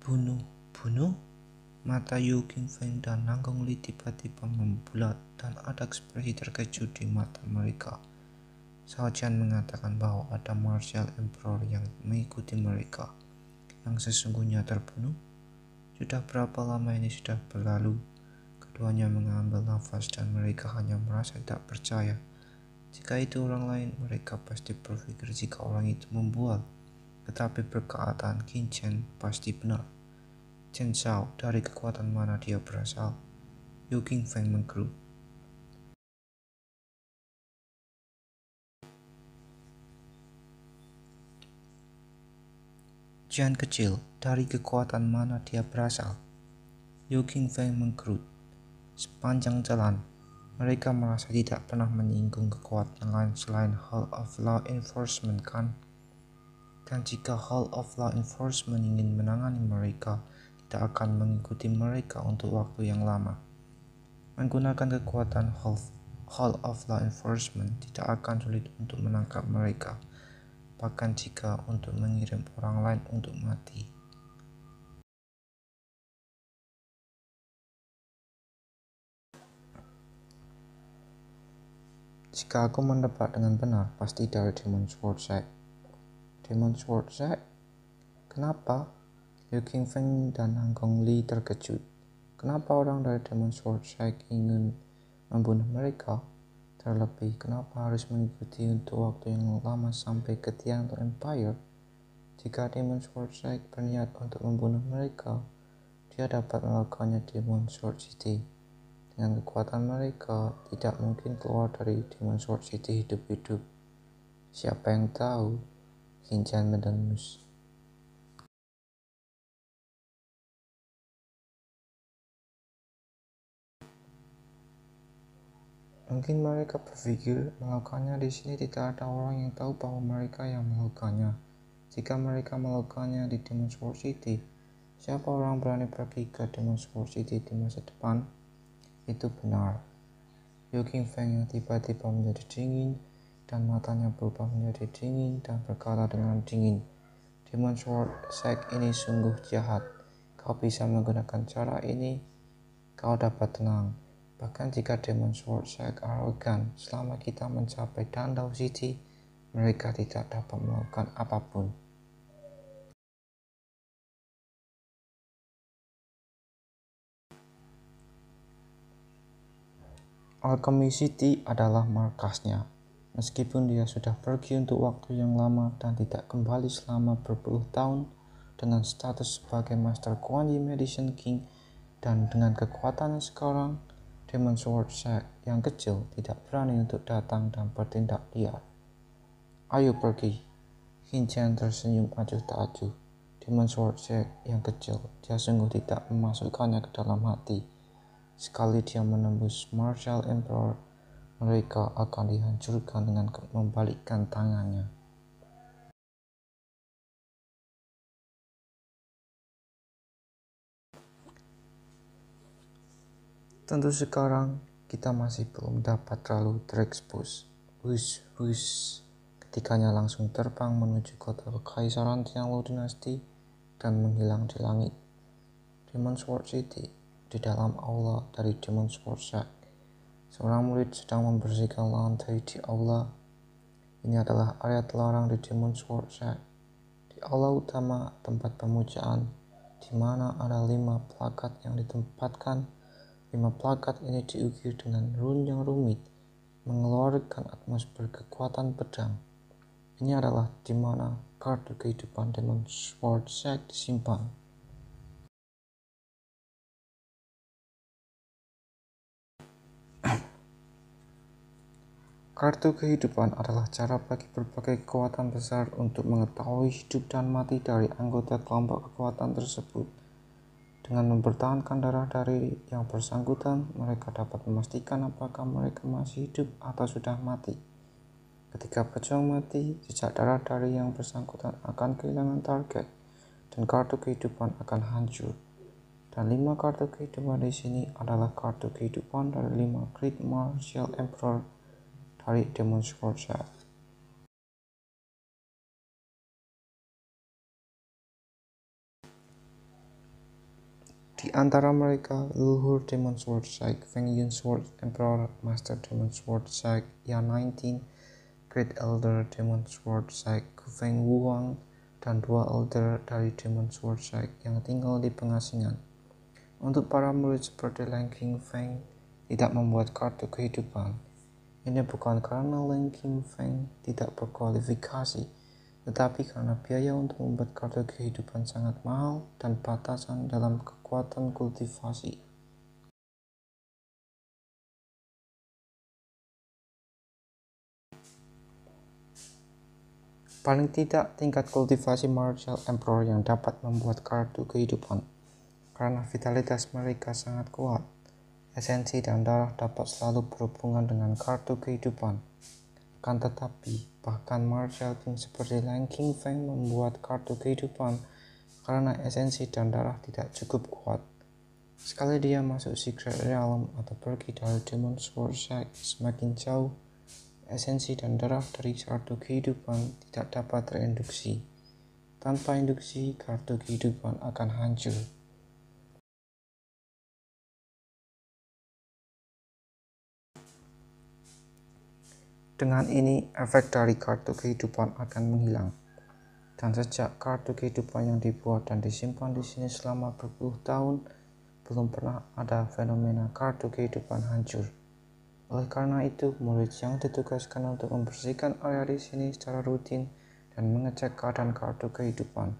Bunuh, bunuh? Mata Yu Qingfeng dan Nang Gongli tiba-tiba membulat dan ada ekspresi terkejut di mata mereka. Xiao Jian mengatakan bahwa ada Martial Emperor yang mengikuti mereka, yang sesungguhnya terbunuh. Sudah berapa lama ini sudah berlalu? Keduanya mengambil nafas dan mereka hanya merasa tidak percaya. Jika itu orang lain, mereka pasti berpikir jika orang itu membual. Tetapi perkataan Qin Chen pasti benar. Chen Shao, dari kekuatan mana dia berasal? Yu Qingfeng menggeru. Jian kecil, dari kekuatan mana dia berasal? Yu Qingfeng menggerut. Sepanjang jalan, mereka merasa tidak pernah menyinggung kekuatan lain selain Hall of Law Enforcement, kan? Dan jika Hall of Law Enforcement ingin menangani mereka, tidak akan mengikuti mereka untuk waktu yang lama. Menggunakan kekuatan Hall of Law Enforcement tidak akan sulit untuk menangkap mereka, bahkan jika untuk mengirim orang lain untuk mati. Jika aku menebak dengan benar, pasti dari Demon Sword Side. Demon Sword Side? Kenapa? Yu Qingfeng dan Nang Gongli terkejut. Kenapa orang dari Demon Sword Side ingin membunuh mereka? Terlebih, kenapa harus mengikuti untuk waktu yang lama sampai ke Tiang Empire? Jika Demon Sword Side berniat untuk membunuh mereka, dia dapat melakukannya di Demon Sword City. Dengan kekuatan mereka, tidak mungkin keluar dari Demon Sword City hidup-hidup. Siapa yang tahu? Qin Chen mendengus. Mungkin mereka berpikir melakukannya di sini tidak ada orang yang tahu bahwa mereka yang melakukannya. Jika mereka melakukannya di Demon Sword City, siapa orang berani pergi ke Demon Sword City di masa depan? Itu benar. Yu Qingfeng yang tiba-tiba menjadi dingin dan matanya berubah menjadi dingin dan berkata dengan dingin, Demon Sword Sect ini sungguh jahat. Kau bisa menggunakan cara ini, kau dapat tenang. Bahkan jika Demon Sword Sect arogan, selama kita mencapai Dandao City, mereka tidak dapat melakukan apapun. Alchemy City adalah markasnya. Meskipun dia sudah pergi untuk waktu yang lama dan tidak kembali selama berpuluh tahun, dengan status sebagai Master Kuan Yin Medicine King dan dengan kekuatannya sekarang, Demon Sword Sect yang kecil tidak berani untuk datang dan bertindak liar. Ayo pergi. Qin Chen tersenyum acuh tak acuh. Demon Sword Sect yang kecil, dia sungguh tidak memasukkannya ke dalam hati. Sekali dia menembus Martial Emperor, mereka akan dihancurkan dengan membalikkan tangannya. Tentu sekarang kita masih belum dapat terlalu terekspos. Hush, hush. Ketiganya langsung terbang menuju kota Kekaisaran Tianlu Dinasti dan menghilang di langit. Demon Sword City, di dalam aula dari Demon Sword Sect. Seorang murid sedang membersihkan lantai di aula. Ini adalah area terlarang di Demon Sword Sect. Di aula utama tempat pemujaan, di mana ada 5 plakat yang ditempatkan. 5 plakat ini diukir dengan rune yang rumit, mengeluarkan atmosfer kekuatan pedang. Ini adalah di mana kartu kehidupan Demon Sword Sect disimpan. Kartu kehidupan adalah cara bagi berbagai kekuatan besar untuk mengetahui hidup dan mati dari anggota kelompok kekuatan tersebut. Dengan mempertahankan darah dari yang bersangkutan, mereka dapat memastikan apakah mereka masih hidup atau sudah mati. Ketika pejuang mati, jejak darah dari yang bersangkutan akan kehilangan target, dan kartu kehidupan akan hancur. Dan 5 kartu kehidupan di sini adalah kartu kehidupan dari 5 Great Martial Emperor dari Demon Sword Sect. Di antara mereka, leluhur Demon Sword Shaik, Feng Yun Sword Emperor, Master Demon Sword Shaik, Yan 19, Great Elder Demon Sword Shaik, Feng Wuang, dan 2 Elder dari Demon Sword Shaik yang tinggal di pengasingan. Untuk para murid seperti Lang King Feng tidak membuat kartu kehidupan. Ini bukan karena Lang King Feng tidak berkualifikasi, tetapi karena biaya untuk membuat kartu kehidupan sangat mahal dan batasan dalam kekuatan kultivasi. Paling tidak tingkat kultivasi Martial Emperor yang dapat membuat kartu kehidupan. Karena vitalitas mereka sangat kuat, esensi dan darah dapat selalu berhubungan dengan kartu kehidupan. Akan tetapi, bahkan Martial King seperti Lang King Feng membuat kartu kehidupan karena esensi dan darah tidak cukup kuat. Sekali dia masuk Secret Realm atau pergi dari Demon Sword Shaik semakin jauh, esensi dan darah dari kartu kehidupan tidak dapat terinduksi. Tanpa induksi, kartu kehidupan akan hancur. Dengan ini, efek dari kartu kehidupan akan menghilang. Dan sejak kartu kehidupan yang dibuat dan disimpan di sini selama berpuluh tahun, belum pernah ada fenomena kartu kehidupan hancur. Oleh karena itu, murid yang ditugaskan untuk membersihkan area di sini secara rutin dan mengecek keadaan kartu kehidupan.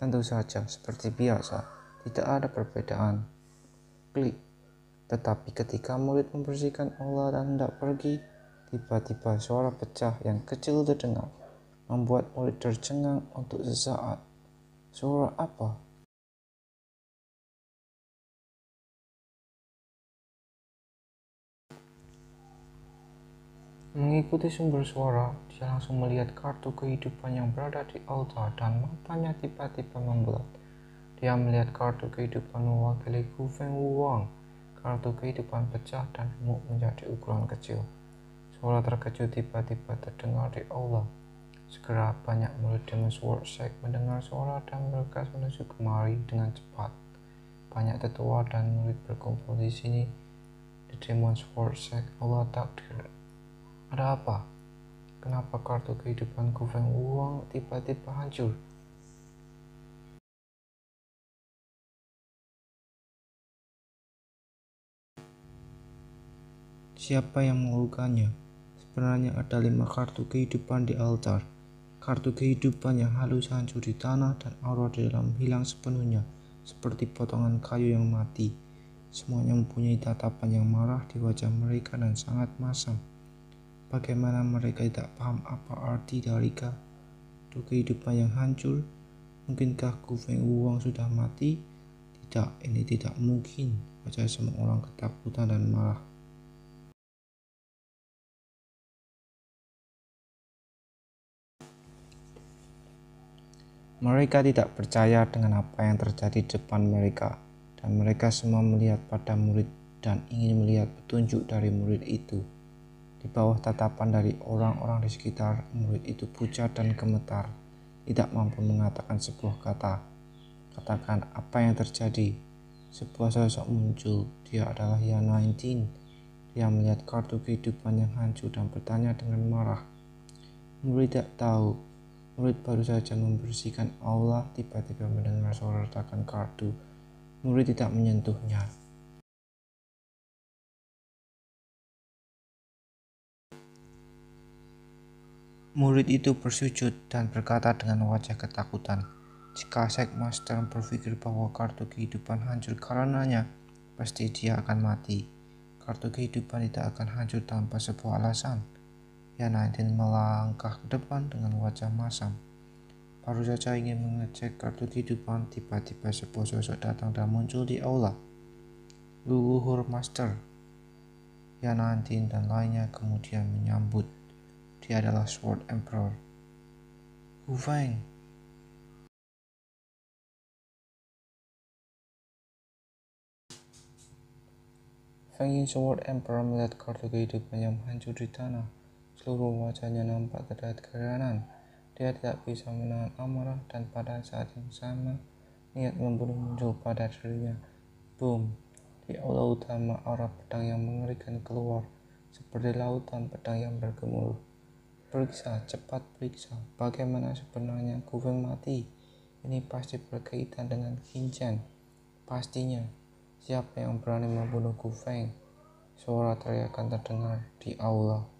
Tentu saja, seperti biasa, tidak ada perbedaan. Klik. Tetapi ketika murid membersihkan aula dan hendak pergi, tiba-tiba suara pecah yang kecil terdengar, membuat murid tercengang untuk sesaat. Suara apa? Mengikuti sumber suara, dia langsung melihat kartu kehidupan yang berada di altar dan matanya tiba-tiba membelat. Dia melihat kartu kehidupan mewakili Gu Feng Wuang. Kartu kehidupan pecah dan remuk menjadi ukuran kecil. Suara terkejut tiba-tiba terdengar di aula. Segera banyak murid Demon Sword Shaik mendengar suara dan bergegas menuju kemari dengan cepat. Banyak tetua dan murid berkumpul di sini di Demon Sword Shaik aula takdir. Ada apa? Kenapa kartu kehidupan Gu Feng Wuang tiba-tiba hancur? Siapa yang melakukannya? Sebenarnya ada 5 kartu kehidupan di altar. Kartu kehidupan yang halus hancur di tanah dan aura di dalam hilang sepenuhnya, seperti potongan kayu yang mati. Semuanya mempunyai tatapan yang marah di wajah mereka dan sangat masam. Bagaimana mereka tidak paham apa arti dari kartu kehidupan yang hancur? Mungkinkah Gu Feng Wuang sudah mati? Tidak, ini tidak mungkin. Wajah semua orang ketakutan dan marah. Mereka tidak percaya dengan apa yang terjadi di depan mereka, dan mereka semua melihat pada murid dan ingin melihat petunjuk dari murid itu. Di bawah tatapan dari orang-orang di sekitar, murid itu pucat dan gemetar, tidak mampu mengatakan sebuah kata. Katakan apa yang terjadi. Sebuah sosok muncul, dia adalah Yan 19. Dia melihat kartu kehidupan yang hancur dan bertanya dengan marah. Murid tidak tahu. Murid baru saja membersihkan aula, tiba-tiba mendengar suara retakan kartu. Murid tidak menyentuhnya. Murid itu bersujud dan berkata dengan wajah ketakutan, jika Shaik Master berpikir bahwa kartu kehidupan hancur karenanya, pasti dia akan mati. Kartu kehidupan tidak akan hancur tanpa sebuah alasan. Yan 19 melangkah ke depan dengan wajah masam. Baru saja ingin mengecek kartu kehidupan, tiba-tiba sebuah sosok datang dan muncul di aula. Leluhur Master, Yan 19 dan lainnya kemudian menyambut. Dia adalah Sword Emperor. Gu Feng. Feng Yun Sword Emperor melihat kartu kehidupan yang hancur di tanah. Seluruh wajahnya nampak terlihat keheranan. Dia tidak bisa menahan amarah dan pada saat yang sama niat membunuh muncul pada dirinya. Boom! Di aula utama aura pedang yang mengerikan keluar, seperti lautan pedang yang bergemuruh. Periksa, cepat periksa, bagaimana sebenarnya Gu Feng mati. Ini pasti berkaitan dengan Qin Chen. Pastinya, siapa yang berani membunuh Gu Feng? Suara teriakan terdengar di aula.